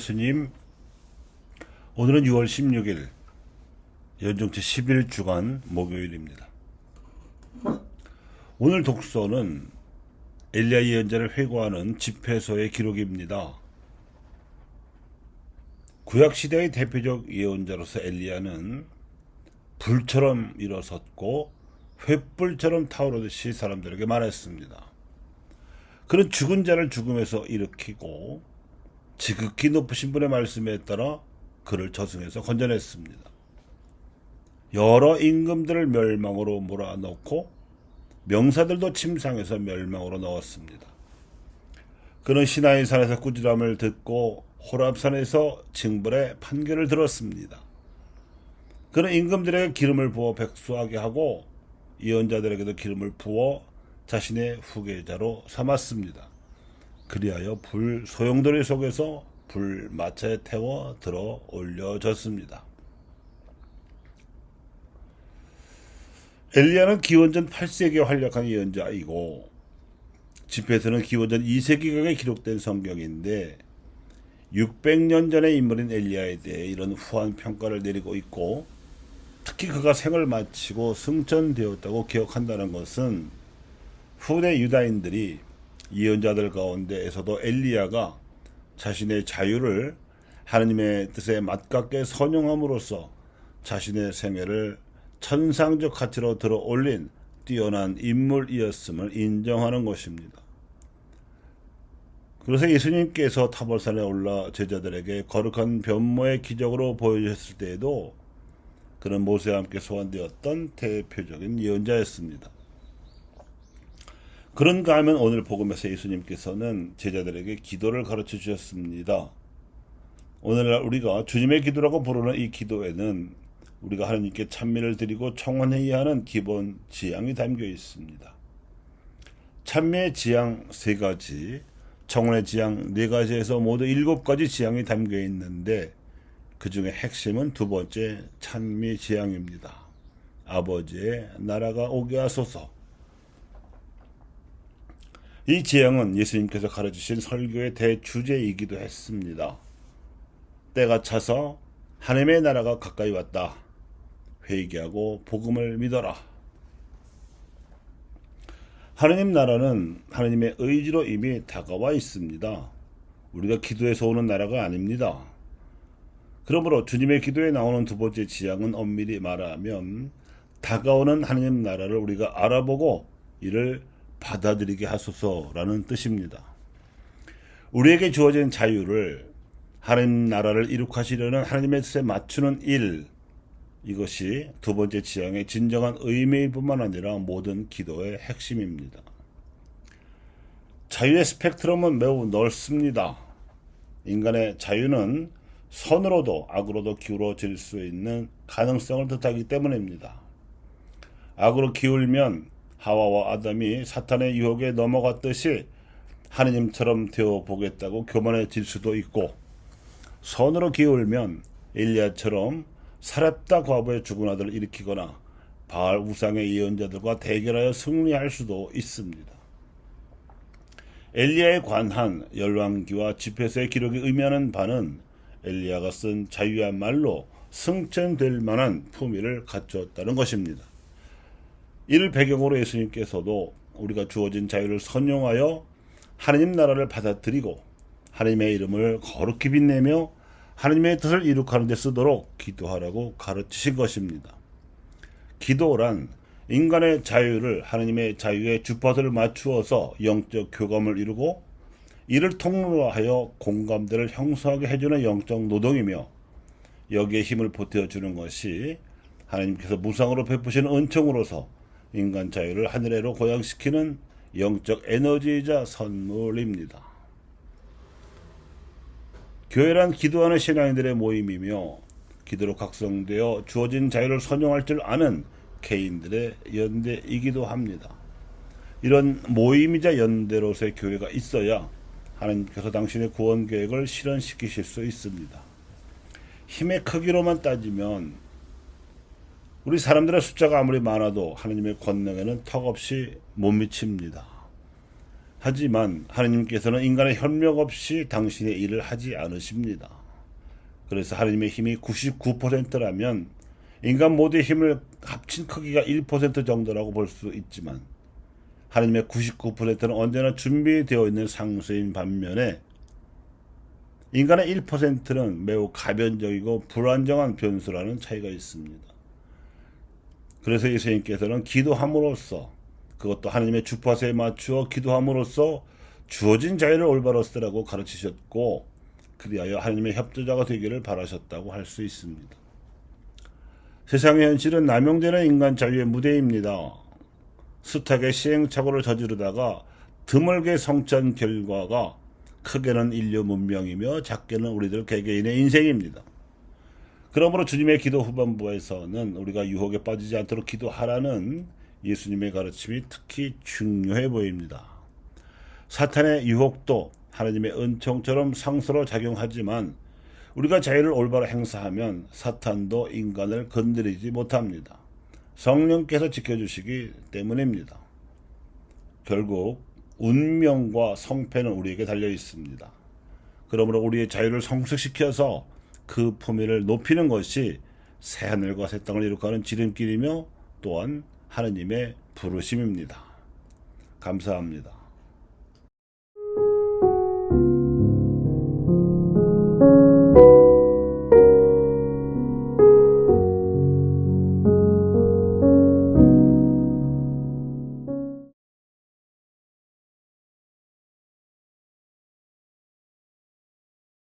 예수님. 오늘은 6월 16일 연중체 11주간 목요일입니다. 오늘 독서는 엘리야 예언자를 회고하는 집회서의 기록입니다. 구약시대의 대표적 예언자로서 엘리야는 불처럼 일어섰고 횃불처럼 타오르듯이 사람들에게 말했습니다. 그는 죽은 자를 죽음에서 일으키고 지극히 높으신 분의 말씀에 따라 그를 저승에서 건져냈습니다. 여러 임금들을 멸망으로 몰아넣고 명사들도 침상에서 멸망으로 넣었습니다. 그는 시나이 산에서 꾸지람을 듣고 호랍산에서 징벌의 판결을 들었습니다. 그는 임금들에게 기름을 부어 백수하게 하고 예언자들에게도 기름을 부어 자신의 후계자로 삼았습니다. 그리하여 불 소용돌이 속에서 불 마차에 태워 들어 올려졌습니다. 엘리야는 기원전 8세기에 활약한 예언자이고 집회서는 기원전 2세기경에 기록된 성경인데 600년 전의 인물인 엘리야에 대해 이런 후한 평가를 내리고 있고, 특히 그가 생을 마치고 승천되었다고 기억한다는 것은 후대 유다인들이 예언자들 가운데에서도 엘리야가 자신의 자유를 하느님의 뜻에 맞게 선용함으로써 자신의 생애를 천상적 가치로 들어 올린 뛰어난 인물이었음을 인정하는 것입니다. 그래서 예수님께서 타볼산에 올라 제자들에게 거룩한 변모의 기적으로 보여주셨을 때에도 그는 모세와 함께 소환되었던 대표적인 예언자였습니다. 그런가 하면 오늘 복음에서 예수님께서는 제자들에게 기도를 가르쳐 주셨습니다. 오늘날 우리가 주님의 기도라고 부르는 이 기도에는 우리가 하나님께 찬미를 드리고 청원해야 하는 기본 지향이 담겨 있습니다. 찬미의 지향 3가지, 청원의 지향 4가지에서 모두 7가지 지향이 담겨 있는데 그 중에 핵심은 2번째 찬미 지향입니다. 아버지의 나라가 오게 하소서. 이 지향은 예수님께서 가르치신 설교의 대주제이기도 했습니다. 때가 차서 하나님의 나라가 가까이 왔다. 회개하고 복음을 믿어라. 하나님 나라는 하나님의 의지로 이미 다가와 있습니다. 우리가 기도해서 오는 나라가 아닙니다. 그러므로 주님의 기도에 나오는 2번째 지향은 엄밀히 말하면 다가오는 하나님 나라를 우리가 알아보고 이를 받아들이게 하소서라는 뜻입니다. 우리에게 주어진 자유를 하나님 나라를 이룩하시려는 하나님의 뜻에 맞추는 일, 이것이 2번째 지향의 진정한 의미일 뿐만 아니라 모든 기도의 핵심입니다. 자유의 스펙트럼은 매우 넓습니다. 인간의 자유는 선으로도 악으로도 기울어질 수 있는 가능성을 뜻하기 때문입니다. 악으로 기울면 하와와 아담이 사탄의 유혹에 넘어갔듯이 하느님처럼 되어보겠다고 교만해질 수도 있고, 선으로 기울면 엘리야처럼 사렙다 과부의 죽은 아들을 일으키거나 바알 우상의 예언자들과 대결하여 승리할 수도 있습니다. 엘리야에 관한 열왕기와 집회서의 기록이 의미하는 바는 엘리야가 쓴 자유야말로 승천될 만한 품위를 갖추었다는 것입니다. 이를 배경으로 예수님께서도 우리가 주어진 자유를 선용하여 하나님 나라를 받아들이고 하나님의 이름을 거룩히 빛내며 하나님의 뜻을 이룩하는 데 쓰도록 기도하라고 가르치신 것입니다. 기도란 인간의 자유를 하나님의 자유의 주파수를 맞추어서 영적 교감을 이루고 이를 통로로 하여 공감대를 형성하게 해주는 영적 노동이며, 여기에 힘을 보태어주는 것이 하나님께서 무상으로 베푸시는 은총으로서 인간 자유를 하늘에로 고양시키는 영적 에너지이자 선물입니다. 교회란 기도하는 신앙인들의 모임이며 기도로 각성되어 주어진 자유를 선용할 줄 아는 개인들의 연대이기도 합니다. 이런 모임이자 연대로서의 교회가 있어야 하나님께서 당신의 구원 계획을 실현시키실 수 있습니다. 힘의 크기로만 따지면 우리 사람들의 숫자가 아무리 많아도 하나님의 권능에는 턱없이 못 미칩니다. 하지만 하느님께서는 인간의 협력 없이 당신의 일을 하지 않으십니다. 그래서 하느님의 힘이 99%라면 인간 모두의 힘을 합친 크기가 1% 정도라고 볼 수 있지만 하느님의 99%는 언제나 준비되어 있는 상수인 반면에 인간의 1%는 매우 가변적이고 불안정한 변수라는 차이가 있습니다. 그래서 예수님께서는 기도함으로써, 그것도 하느님의 주파수에 맞추어 기도함으로써 주어진 자유를 올바로 쓰라고 가르치셨고, 그리하여 하느님의 협조자가 되기를 바라셨다고 할 수 있습니다. 세상의 현실은 남용되는 인간 자유의 무대입니다. 숱하게 시행착오를 저지르다가 드물게 성취한 결과가 크게는 인류 문명이며 작게는 우리들 개개인의 인생입니다. 그러므로 주님의 기도 후반부에서는 우리가 유혹에 빠지지 않도록 기도하라는 예수님의 가르침이 특히 중요해 보입니다. 사탄의 유혹도 하나님의 은총처럼 상수로 작용하지만 우리가 자유를 올바로 행사하면 사탄도 인간을 건드리지 못합니다. 성령께서 지켜주시기 때문입니다. 결국 운명과 성패는 우리에게 달려 있습니다. 그러므로 우리의 자유를 성숙시켜서 그 품위를 높이는 것이 새하늘과 새 땅을 이룩하는 지름길이며 또한 하느님의 부르심입니다. 감사합니다.